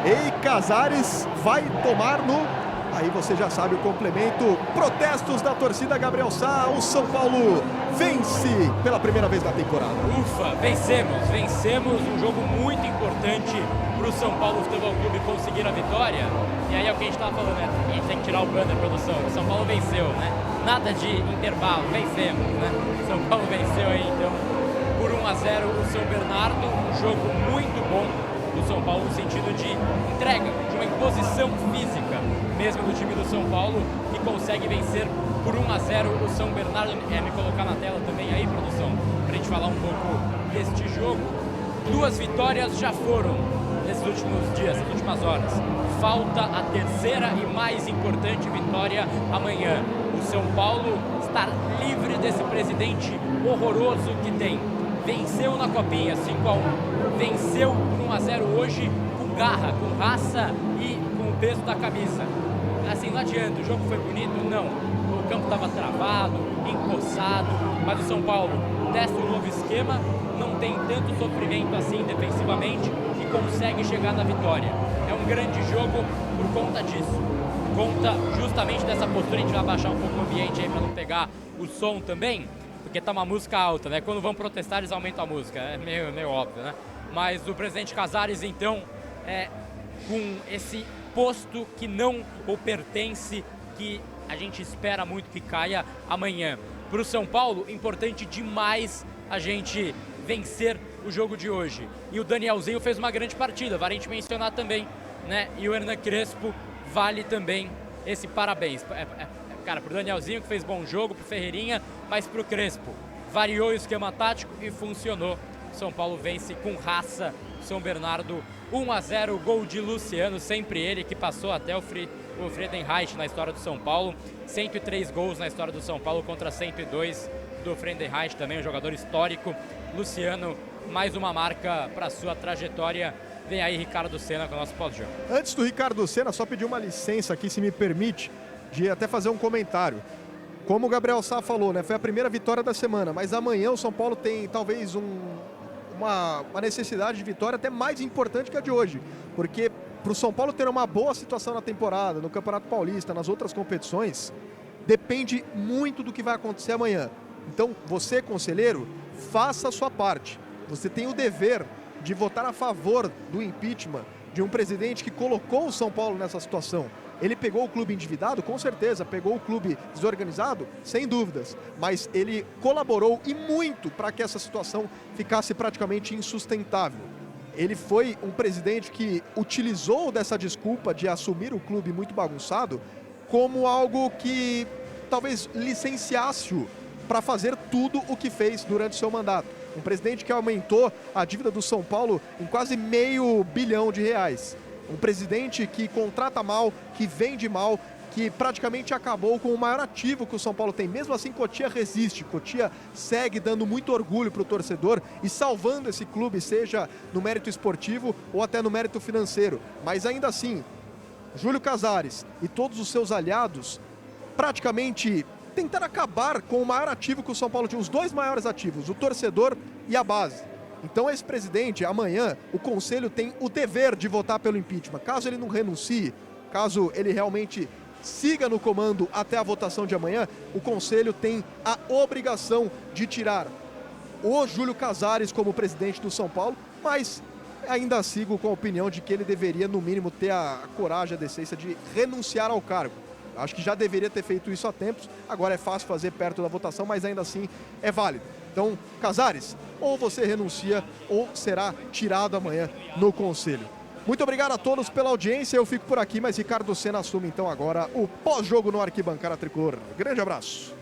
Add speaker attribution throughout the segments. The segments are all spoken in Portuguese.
Speaker 1: Ei, Casares vai tomar no... Aí você já sabe o complemento. Protestos da torcida Gabriel Sá. O São Paulo vence pela primeira vez na temporada.
Speaker 2: Ufa, vencemos um jogo muito importante para o São Paulo Futebol Clube conseguir a vitória. E aí é o que a gente estava falando, né? A gente tem que tirar o banner, produção. O São Paulo venceu, né? Nada de intervalo, vencemos, né? O São Paulo venceu aí, então, por 1-0 o São Bernardo. Um jogo muito bom do São Paulo no sentido de entrega, de uma imposição física mesmo do time do São Paulo, e consegue vencer por 1-0 o São Bernardo. Me colocar na tela também aí, produção, pra gente falar um pouco deste jogo. 2 vitórias já foram nesses últimos dias, nas últimas horas. Falta a terceira e mais importante vitória amanhã. O São Paulo está livre desse presidente horroroso que tem. Venceu na Copinha 5-1, venceu por 1-0 hoje com garra, com raça e com o peso da camisa. Assim, não adianta, o jogo foi bonito? Não. O campo estava travado, encossado, mas o São Paulo testa um novo esquema, não tem tanto sofrimento assim defensivamente e consegue chegar na vitória. É um grande jogo por conta disso, por conta justamente dessa postura. A gente vai abaixar um pouco o ambiente aí para não pegar o som também, porque tá uma música alta, né? Quando vão protestar eles aumentam a música, é meio óbvio, né? Mas o presidente Casares, então, com esse posto que não o pertence, que a gente espera muito que caia amanhã. Para o São Paulo, importante demais a gente vencer o jogo de hoje. E o Danielzinho fez uma grande partida, vale a gente mencionar também, né? E o Hernan Crespo vale também esse parabéns. Cara, pro Danielzinho que fez bom jogo, pro Ferreirinha, mas pro Crespo. Variou o esquema tático e funcionou. São Paulo vence com raça São Bernardo 1-0, gol de Luciano, sempre ele que passou até o Friedenreich na história do São Paulo. 103 gols na história do São Paulo contra 102 do Friedenreich, também um jogador histórico. Luciano, mais uma marca para sua trajetória. Vem aí Ricardo Senna com o nosso pós-jogo.
Speaker 1: Antes do Ricardo Senna, só pedir uma licença aqui, se me permite, de até fazer um comentário. Como o Gabriel Sá falou, né, foi a primeira vitória da semana, mas amanhã o São Paulo tem talvez uma necessidade de vitória até mais importante que a de hoje, porque para o São Paulo ter uma boa situação na temporada, no Campeonato Paulista, nas outras competições, depende muito do que vai acontecer amanhã. Então, você, conselheiro, faça a sua parte. Você tem o dever de votar a favor do impeachment de um presidente que colocou o São Paulo nessa situação. Ele pegou o clube endividado? Com certeza. Pegou o clube desorganizado? Sem dúvidas. Mas ele colaborou e muito para que essa situação ficasse praticamente insustentável. Ele foi um presidente que utilizou dessa desculpa de assumir o clube muito bagunçado como algo que talvez licenciasse-o para fazer tudo o que fez durante seu mandato. Um presidente que aumentou a dívida do São Paulo em quase R$500 bilhão. Um presidente que contrata mal, que vende mal, que praticamente acabou com o maior ativo que o São Paulo tem. Mesmo assim, Cotia resiste. Cotia segue dando muito orgulho para o torcedor e salvando esse clube, seja no mérito esportivo ou até no mérito financeiro. Mas ainda assim, Júlio Casares e todos os seus aliados praticamente tentaram acabar com o maior ativo que o São Paulo tinha, os 2 maiores ativos, o torcedor e a base. Então esse presidente, amanhã, o Conselho tem o dever de votar pelo impeachment. Caso ele não renuncie, caso ele realmente siga no comando até a votação de amanhã, o Conselho tem a obrigação de tirar o Júlio Casares como presidente do São Paulo, mas ainda sigo com a opinião de que ele deveria, no mínimo, ter a coragem, a decência de renunciar ao cargo. Acho que já deveria ter feito isso há tempos, agora é fácil fazer perto da votação, mas ainda assim é válido. Então, Casares, ou você renuncia ou será tirado amanhã no Conselho. Muito obrigado a todos pela audiência, eu fico por aqui, mas Ricardo Senna assume então agora o pós-jogo no Arquibancada Tricolor. Grande abraço.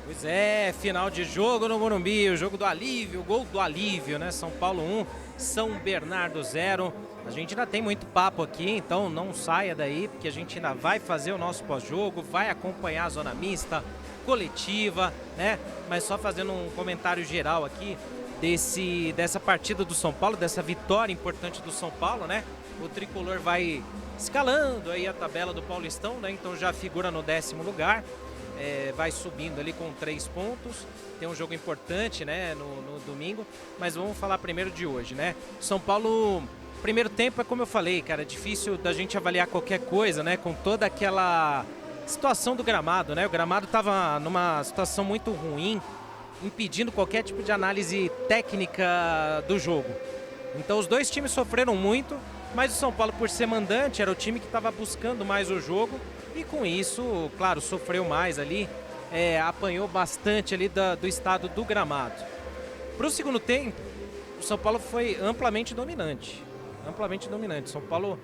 Speaker 3: Pois é, final de jogo no Morumbi, o jogo do alívio, o gol do alívio, né? São Paulo 1, São Bernardo 0. A gente ainda tem muito papo aqui, então não saia daí, porque a gente ainda vai fazer o nosso pós-jogo, vai acompanhar a zona mista, coletiva, né? Mas só fazendo um comentário geral aqui dessa partida do São Paulo, dessa vitória importante do São Paulo, né? O Tricolor vai escalando aí a tabela do Paulistão, né? Então já figura no 10º lugar. Vai subindo ali com 3 pontos. Tem um jogo importante, né, no domingo, mas vamos falar primeiro de hoje, né? São Paulo primeiro tempo é como eu falei, cara, é difícil da gente avaliar qualquer coisa, né? Com toda aquela situação do gramado, né? O gramado estava numa situação muito ruim, impedindo qualquer tipo de análise técnica do jogo. Então os dois times sofreram muito, mas o São Paulo, por ser mandante, era o time que estava buscando mais o jogo e com isso, claro, sofreu mais ali, apanhou bastante ali do estado do gramado. Para o segundo tempo, o São Paulo foi amplamente dominante. Amplamente dominante. São Paulo,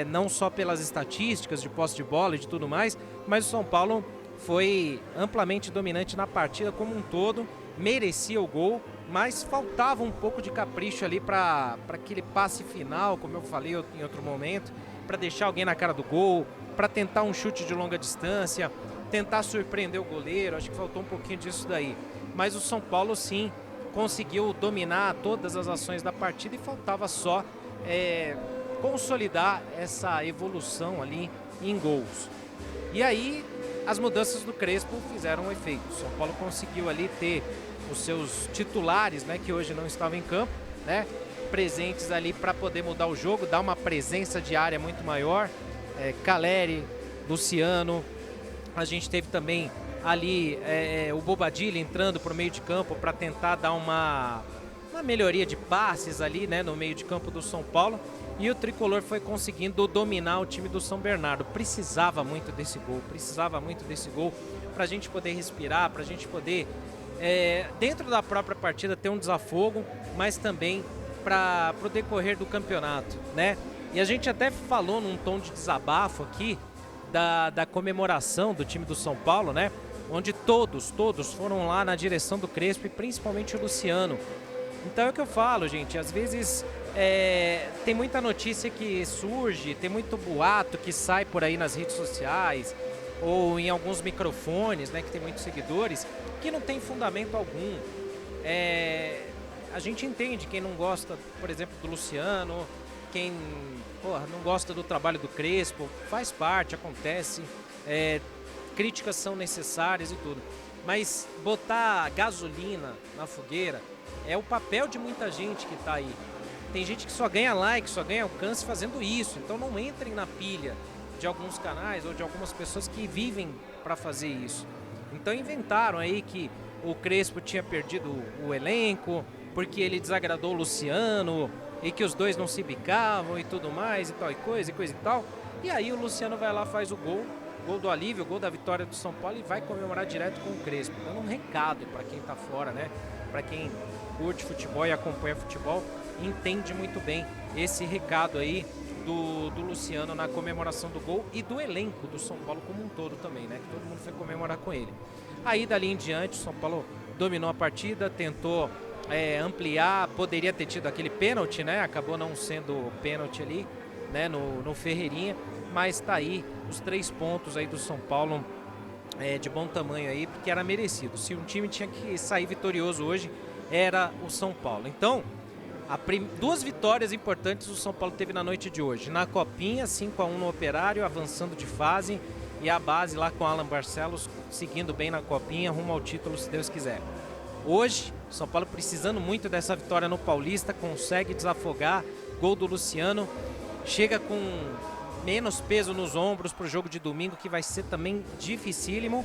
Speaker 3: não só pelas estatísticas de posse de bola e de tudo mais, mas o São Paulo foi amplamente dominante na partida como um todo, merecia o gol, mas faltava um pouco de capricho ali para aquele passe final, como eu falei em outro momento, para deixar alguém na cara do gol, para tentar um chute de longa distância, tentar surpreender o goleiro. Acho que faltou um pouquinho disso daí. Mas o São Paulo, sim, conseguiu dominar todas as ações da partida e faltava só consolidar essa evolução ali em gols. E aí as mudanças do Crespo fizeram um efeito. O São Paulo conseguiu ali ter os seus titulares, né, que hoje não estavam em campo, né, presentes ali para poder mudar o jogo, dar uma presença de área muito maior. Caleri, Luciano, a gente teve também ali o Bobadilla entrando para o meio de campo para tentar dar uma melhoria de passes ali, né, no meio de campo do São Paulo. E o Tricolor foi conseguindo dominar o time do São Bernardo. Precisava muito desse gol para a gente poder respirar, para a gente poder, dentro da própria partida, ter um desafogo, mas também para o decorrer do campeonato, né? E a gente até falou num tom de desabafo aqui da comemoração do time do São Paulo, né? Onde todos foram lá na direção do Crespo e principalmente o Luciano. Então é o que eu falo, gente, às vezes tem muita notícia que surge, tem muito boato que sai por aí nas redes sociais ou em alguns microfones, né, que tem muitos seguidores, que não tem fundamento algum. A gente entende quem não gosta, por exemplo, do Luciano, quem não gosta do trabalho do Crespo, faz parte, acontece, críticas são necessárias e tudo. Mas botar gasolina na fogueira é o papel de muita gente que está aí. Tem gente que só ganha like, só ganha alcance fazendo isso. Então não entrem na pilha de alguns canais ou de algumas pessoas que vivem para fazer isso. Então inventaram aí que o Crespo tinha perdido o elenco porque ele desagradou o Luciano e que os dois não se bicavam e tudo mais e tal e coisa e tal. E aí o Luciano vai lá, faz o gol do alívio, o gol da vitória do São Paulo e vai comemorar direto com o Crespo, dando um recado para quem está fora, né? Para quem curte futebol e acompanha futebol, entende muito bem esse recado aí do Luciano na comemoração do gol e do elenco do São Paulo como um todo também, né? Que todo mundo foi comemorar com ele. Aí dali em diante o São Paulo dominou a partida, tentou ampliar, poderia ter tido aquele pênalti, né? Acabou não sendo pênalti ali, né? No Ferreirinha, mas tá aí os 3 pontos aí do São Paulo de bom tamanho aí, porque era merecido. Se um time tinha que sair vitorioso hoje, era o São Paulo. Então, 2 vitórias importantes o São Paulo teve na noite de hoje. Na Copinha, 5-1 no Operário, avançando de fase, e a base lá com Alan Barcelos seguindo bem na Copinha, rumo ao título, se Deus quiser. Hoje, o São Paulo precisando muito dessa vitória no Paulista, consegue desafogar, gol do Luciano, chega com menos peso nos ombros para o jogo de domingo, que vai ser também dificílimo.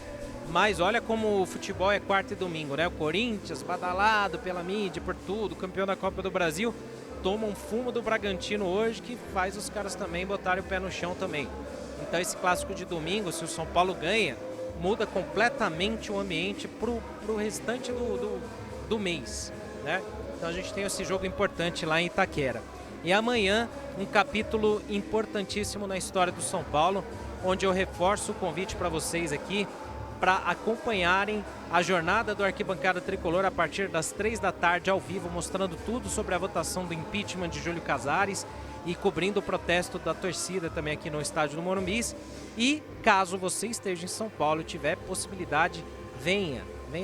Speaker 3: Mas olha como o futebol é quarta e domingo, né? O Corinthians, badalado pela mídia, por tudo, campeão da Copa do Brasil, toma um fumo do Bragantino hoje que faz os caras também botarem o pé no chão também. Então esse clássico de domingo, se o São Paulo ganha, muda completamente o ambiente pro restante do mês, né? Então a gente tem esse jogo importante lá em Itaquera. E amanhã, um capítulo importantíssimo na história do São Paulo, onde eu reforço o convite para vocês aqui, para acompanharem a jornada do Arquibancada Tricolor a partir das 3 da tarde ao vivo, mostrando tudo sobre a votação do impeachment de Júlio Casares e cobrindo o protesto da torcida também aqui no estádio do Morumbi. E caso você esteja em São Paulo e tiver possibilidade, venha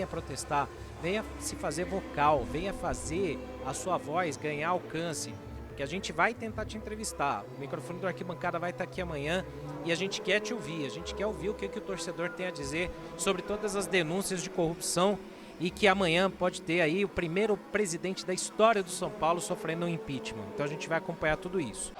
Speaker 3: protestar, venha se fazer vocal, venha fazer a sua voz ganhar alcance, porque a gente vai tentar te entrevistar. O microfone do Arquibancada vai estar aqui amanhã e a gente quer te ouvir, a gente quer ouvir o que o torcedor tem a dizer sobre todas as denúncias de corrupção e que amanhã pode ter aí o primeiro presidente da história do São Paulo sofrendo um impeachment. Então a gente vai acompanhar tudo isso.